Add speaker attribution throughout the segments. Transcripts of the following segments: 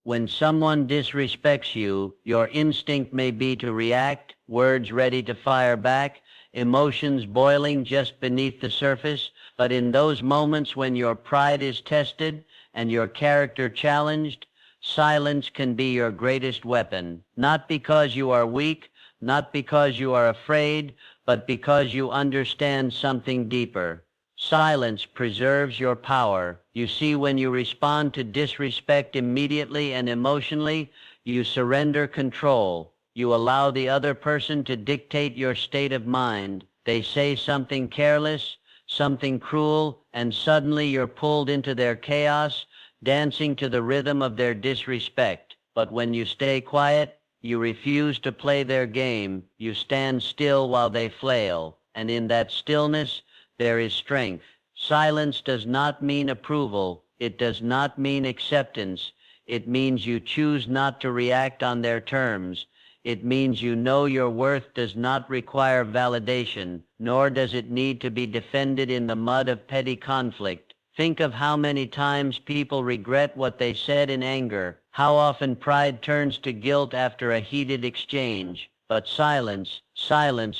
Speaker 1: When someone disrespects you, your instinct may be to react, words ready to fire back, emotions boiling just beneath the surface, but in those moments when your pride is tested and your character challenged, silence can be your greatest weapon, not because you are weak, not because you are afraid, but because you understand something deeper. Silence preserves your power. You see, when you respond to disrespect immediately and emotionally, you surrender control. You allow the other person to dictate your state of mind. They say something careless, something cruel, and suddenly you're pulled into their chaos, dancing to the rhythm of their disrespect. But when you stay quiet, you refuse to play their game. You stand still while they flail. And in that stillness, there is strength. Silence does not mean approval. It does not mean acceptance. It means you choose not to react on their terms. It means you know your worth does not require validation, nor does it need to be defended in the mud of petty conflict. Think of how many times people regret what they said in anger, how often pride turns to guilt after a heated exchange. But silence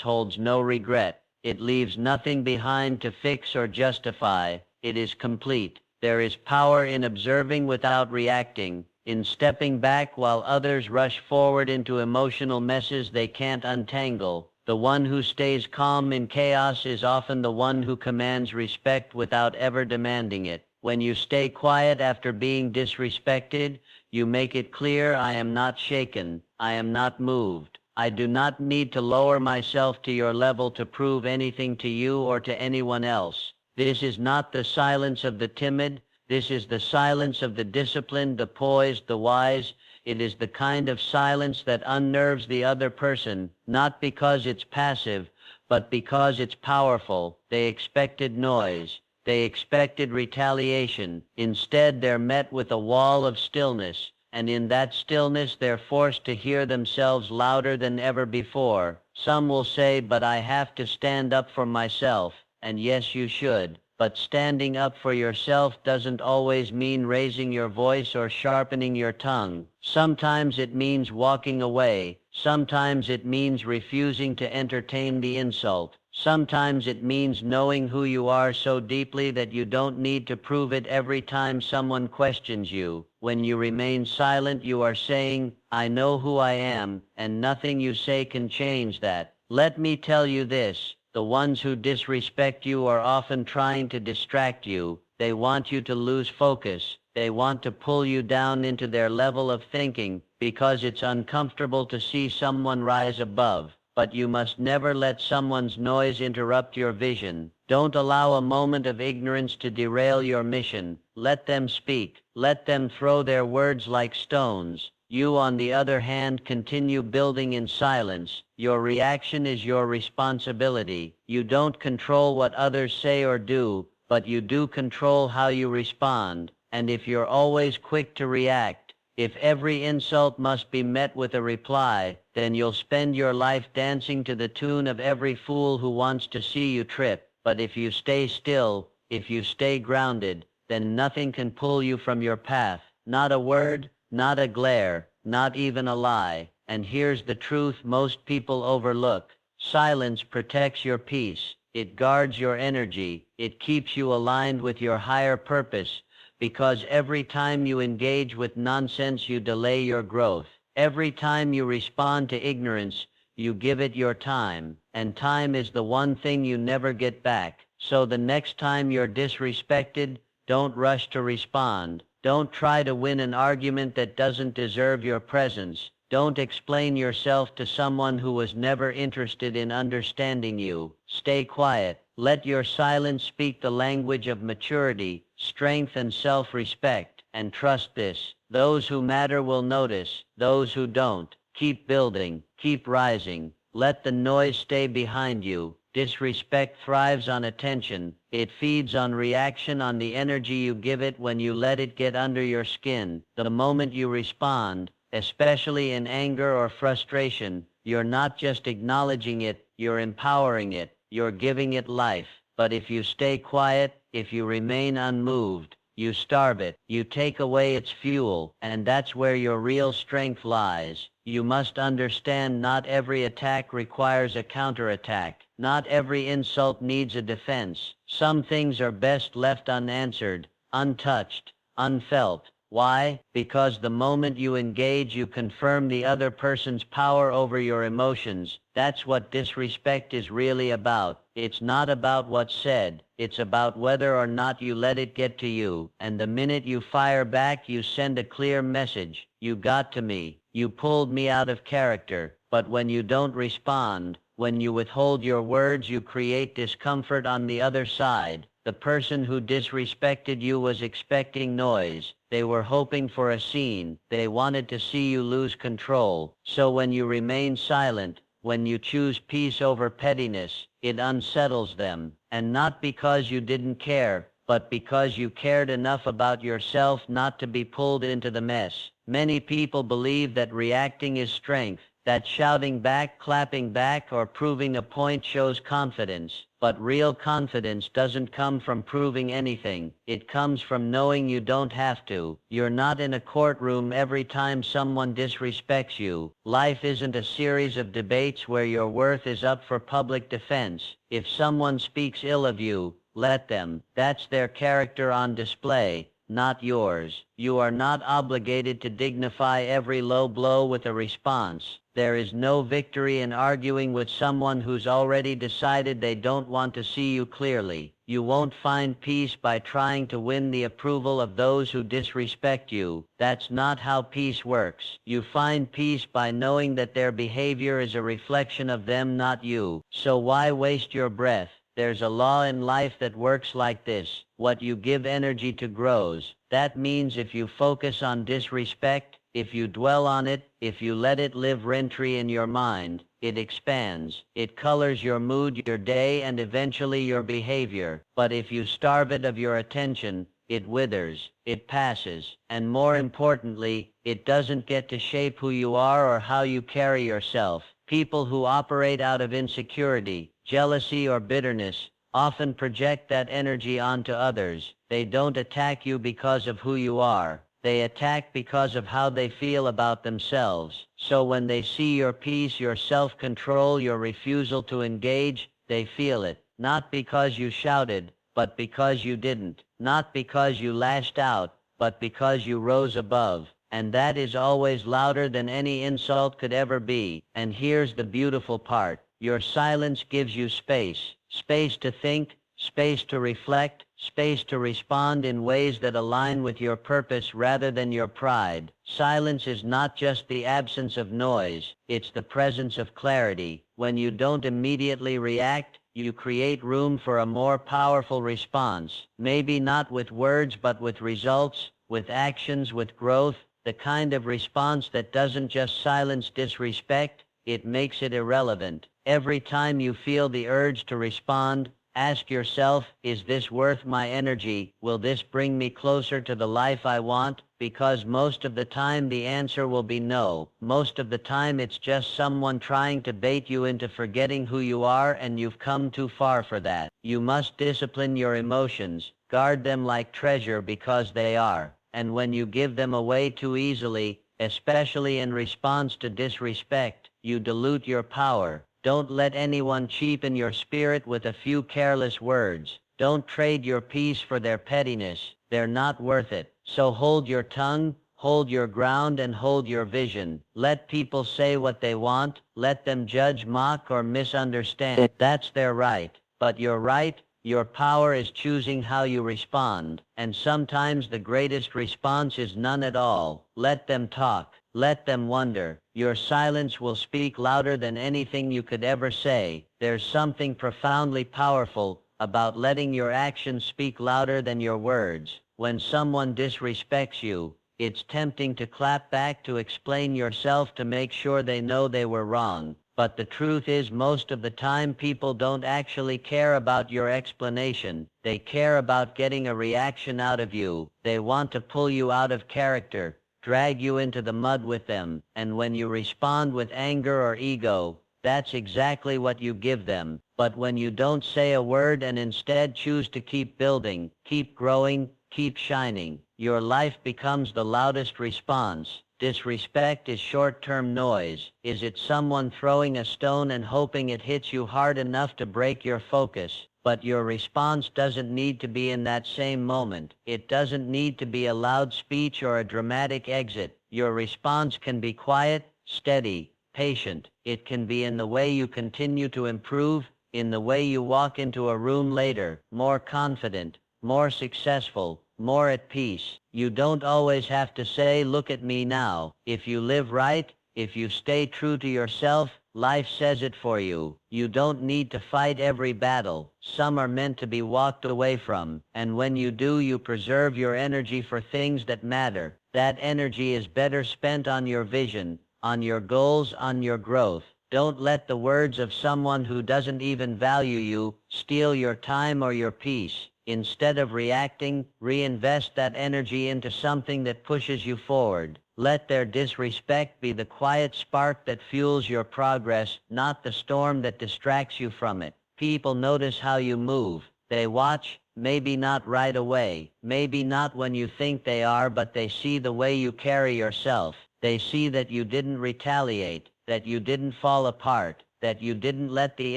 Speaker 1: holds no regret. It leaves nothing behind to fix or justify. It is complete. There is power in observing without reacting, in stepping back while others rush forward into emotional messes they can't untangle. The one who stays calm in chaos is often the one who commands respect without ever demanding it. When you stay quiet after being disrespected, you make it clear, I am not shaken. I am not moved. I do not need to lower myself to your level to prove anything to you or to anyone else. This is not the silence of the timid. This is the silence of the disciplined, the poised, the wise. It is the kind of silence that unnerves the other person, not because it's passive, but because it's powerful. They expected noise. They expected retaliation. Instead, they're met with a wall of stillness. And in that stillness they're forced to hear themselves louder than ever before. Some will say, but I have to stand up for myself. And yes, you should. But standing up for yourself doesn't always mean raising your voice or sharpening your tongue. Sometimes it means walking away. Sometimes it means refusing to entertain the insult. Sometimes it means knowing who you are so deeply that you don't need to prove it every time someone questions you. When you remain silent, you are saying, I know who I am, and nothing you say can change that. Let me tell you this. The ones who disrespect you are often trying to distract you. They want you to lose focus. They want to pull you down into their level of thinking because it's uncomfortable to see someone rise above. But you must never let someone's noise interrupt your vision. Don't allow a moment of ignorance to derail your mission. Let them speak. Let them throw their words like stones. You, on the other hand, continue building in silence. Your reaction is your responsibility. You don't control what others say or do, but you do control how you respond. And if you're always quick to react, if every insult must be met with a reply, then you'll spend your life dancing to the tune of every fool who wants to see you trip. But if you stay still, if you stay grounded, then nothing can pull you from your path. Not a word, not a glare, not even a lie. And here's the truth most people overlook. Silence protects your peace. It guards your energy. It keeps you aligned with your higher purpose. Because every time you engage with nonsense, you delay your growth. Every time you respond to ignorance, you give it your time. And time is the one thing you never get back. So the next time you're disrespected, don't rush to respond. Don't try to win an argument that doesn't deserve your presence. Don't explain yourself to someone who was never interested in understanding you. Stay quiet. Let your silence speak the language of maturity, strength, and self-respect. And trust this, those who matter will notice. Those who don't, keep building, keep rising. Let the noise stay behind you. Disrespect thrives on attention. It feeds on reaction, on the energy you give it when you let it get under your skin. The moment you respond, especially in anger or frustration, you're not just acknowledging it, you're empowering it. You're giving it life. But if you stay quiet, if you remain unmoved, You starve it. You take away its fuel, and that's where your real strength lies. You must understand not every attack requires a counterattack. Not every insult needs a defense. Some things are best left unanswered, untouched, unfelt. Why? Because the moment you engage, you confirm the other person's power over your emotions. That's what disrespect is really about. It's not about what's said. It's about whether or not you let it get to you. And the minute you fire back, you send a clear message. You got to me. You pulled me out of character. But when you don't respond, when you withhold your words, you create discomfort on the other side. The person who disrespected you was expecting noise. They were hoping for a scene. They wanted to see you lose control. So when you remain silent, when you choose peace over pettiness, it unsettles them. And not because you didn't care, but because you cared enough about yourself not to be pulled into the mess. Many people believe that reacting is strength, that shouting back, clapping back, or proving a point shows confidence. But real confidence doesn't come from proving anything. It comes from knowing you don't have to. You're not in a courtroom every time someone disrespects you. Life isn't a series of debates where your worth is up for public defense. If someone speaks ill of you, let them. That's their character on display, not yours. You are not obligated to dignify every low blow with a response. There is no victory in arguing with someone who's already decided they don't want to see you clearly. You won't find peace by trying to win the approval of those who disrespect you. That's not how peace works. You find peace by knowing that their behavior is a reflection of them, not you. So why waste your breath? There's a law in life that works like this. What you give energy to grows. That means if you focus on disrespect, if you dwell on it, if you let it live rent-free in your mind, it expands. It colors your mood, your day, and eventually your behavior. But if you starve it of your attention, it withers, it passes, and more importantly, it doesn't get to shape who you are or how you carry yourself. People who operate out of insecurity, jealousy, or bitterness often project that energy onto others. They don't attack you because of who you are. They attack because of how they feel about themselves. So when they see your peace, your self-control, your refusal to engage, they feel it. Not because you shouted, but because you didn't. Not because you lashed out, but because you rose above. And that is always louder than any insult could ever be. And here's the beautiful part. Your silence gives you space. Space to think, space to reflect, space to respond in ways that align with your purpose rather than your pride. Silence is not just the absence of noise, it's the presence of clarity. When you don't immediately react, you create room for a more powerful response. Maybe not with words, but with results, with actions, with growth. The kind of response that doesn't just silence disrespect, it makes it irrelevant. Every time you feel the urge to respond, ask yourself, is this worth my energy? Will this bring me closer to the life I want? Because most of the time the answer will be no. Most of the time it's just someone trying to bait you into forgetting who you are, and you've come too far for that. You must discipline your emotions, guard them like treasure because they are. And when you give them away too easily, especially in response to disrespect, you dilute your power. Don't let anyone cheapen your spirit with a few careless words. Don't trade your peace for their pettiness. They're not worth it. So hold your tongue, hold your ground, and hold your vision. Let people say what they want. Let them judge, mock, or misunderstand. That's their right. But you're right. Your power is choosing how you respond. And sometimes the greatest response is none at all. Let them talk. Let them wonder. Your silence will speak louder than anything you could ever say. There's something profoundly powerful about letting your actions speak louder than your words. When someone disrespects you, it's tempting to clap back, to explain yourself, to make sure they know they were wrong. But the truth is, most of the time people don't actually care about your explanation. They care about getting a reaction out of you. They want to pull you out of character, drag you into the mud with them. And when you respond with anger or ego, that's exactly what you give them. But when you don't say a word and instead choose to keep building, keep growing, keep shining. Your life becomes the loudest response. Disrespect is short-term noise. Is it someone throwing a stone and hoping it hits you hard enough to break your focus? But your response doesn't need to be in that same moment. It doesn't need to be a loud speech or a dramatic exit. Your response can be quiet, steady, patient. It can be in the way you continue to improve, in the way you walk into a room later, more confident, more successful, more at peace. You don't always have to say, "Look at me now." If you live right, if you stay true to yourself, life says it for you. You don't need to fight every battle. Some are meant to be walked away from, and when you do, you preserve your energy for things that matter. That energy is better spent on your vision, on your goals, on your growth. Don't let the words of someone who doesn't even value you steal your time or your peace. Instead of reacting, reinvest that energy into something that pushes you forward. Let their disrespect be the quiet spark that fuels your progress, not the storm that distracts you from it. People notice how you move. They watch, maybe not right away, maybe not when you think they are, but they see the way you carry yourself. They see that you didn't retaliate, that you didn't fall apart, that you didn't let the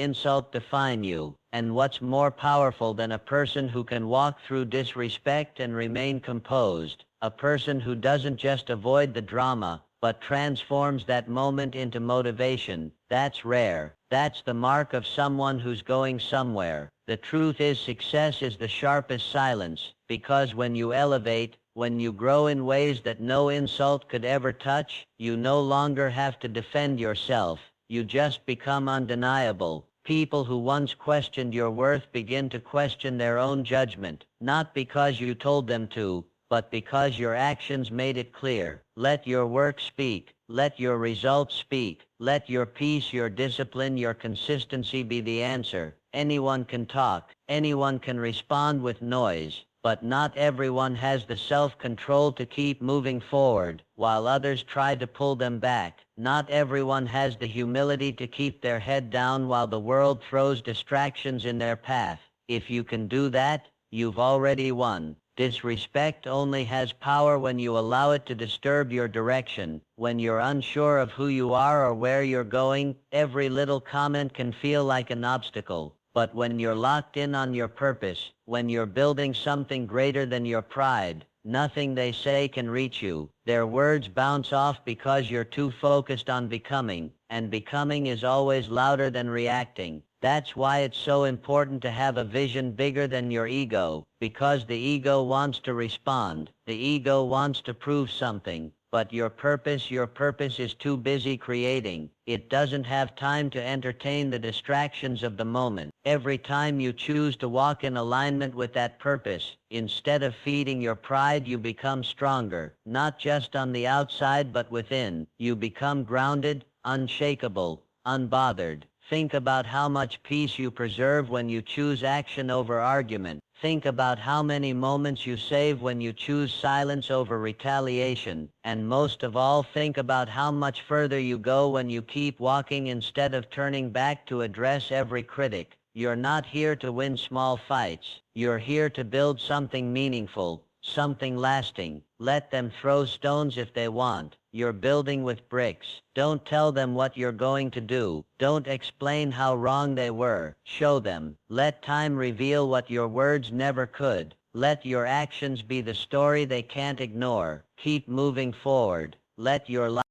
Speaker 1: insult define you. And what's more powerful than a person who can walk through disrespect and remain composed? A person who doesn't just avoid the drama, but transforms that moment into motivation. That's rare. That's the mark of someone who's going somewhere. The truth is, success is the sharpest silence, because when you elevate, when you grow in ways that no insult could ever touch, you no longer have to defend yourself. You just become undeniable. People who once questioned your worth begin to question their own judgment, not because you told them to, but because your actions made it clear. Let your work speak. Let your results speak. Let your peace, your discipline, your consistency be the answer. Anyone can talk. Anyone can respond with noise. But not everyone has the self-control to keep moving forward, while others try to pull them back. Not everyone has the humility to keep their head down while the world throws distractions in their path. If you can do that, you've already won. Disrespect only has power when you allow it to disturb your direction. When you're unsure of who you are or where you're going, every little comment can feel like an obstacle. But when you're locked in on your purpose, when you're building something greater than your pride, nothing they say can reach you. Their words bounce off because you're too focused on becoming, and becoming is always louder than reacting. That's why it's so important to have a vision bigger than your ego, because the ego wants to respond. The ego wants to prove something. But your purpose is too busy creating. It doesn't have time to entertain the distractions of the moment. Every time you choose to walk in alignment with that purpose, instead of feeding your pride, you become stronger. Not just on the outside, but within. You become grounded, unshakable, unbothered. Think about how much peace you preserve when you choose action over argument. Think about how many moments you save when you choose silence over retaliation. And most of all, think about how much further you go when you keep walking instead of turning back to address every critic. You're not here to win small fights. You're here to build something meaningful, something lasting. Let them throw stones if they want. You're building with bricks. Don't tell them what you're going to do. Don't explain how wrong they were. Show them. Let time reveal what your words never could. Let your actions be the story they can't ignore. Keep moving forward. Let your life